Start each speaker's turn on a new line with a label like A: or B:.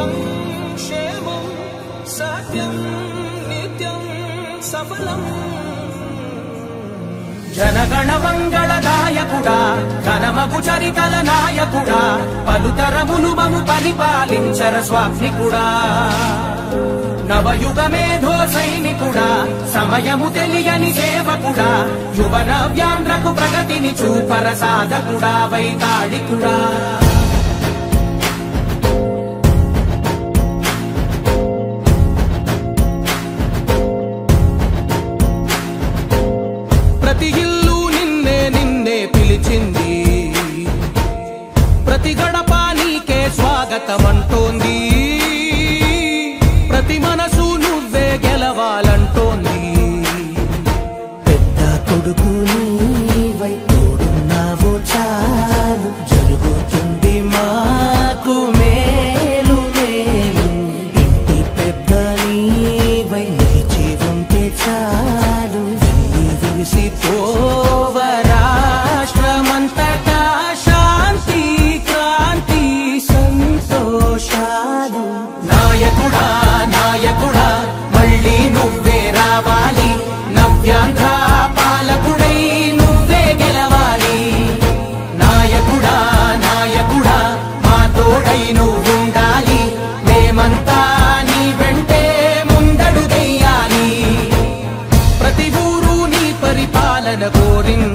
A: సంక్షేమం సత్యం నిత్యం సఫలం జనగణ మంగళదాయకుడా ఘనమగు చరితల నాయకుడా పలుతరములు మము పరిపాలించర స్వామికుడా నవయుగ మేధో సైనికుడా సమయము తెలియని సేవకుడా యువన వ్యాంధ్రకు ప్రగతిని చూపర సాధకుడా వైతాళికుడా ప్రతి ఇల్లు నిన్నే నిన్నే పిలిచింది ప్రతి గడప నీకే స్వాగతమంటోంది ప్రతి మనసు నువ్వే గెలవాలంటోంది
B: పెద్ద కొడుకు నీవై తోడున్నావో చాలు జరుగుతుంది మాకు మేలు మేలు ఇంటి పెద్ద నీవై నిలిచి ఉంటే చాలు
A: విసిపోవ రాష్ట్రమంతటా శాంతి క్రాంతి సంతోషాలు నాయకుడా నాయకుడా మళ్ళీ నువ్వే రావాలి నవ్యాంధ్ర పాలకుడై నువ్వే గెలవాలి నాయకుడా నాయకుడా మా తోడై నువ్వుండాలి మేమంతా నీ వెంటే ముందడుగెయ్యాలి ప్రతి ఊరు నీ పరిపాలన కోరింది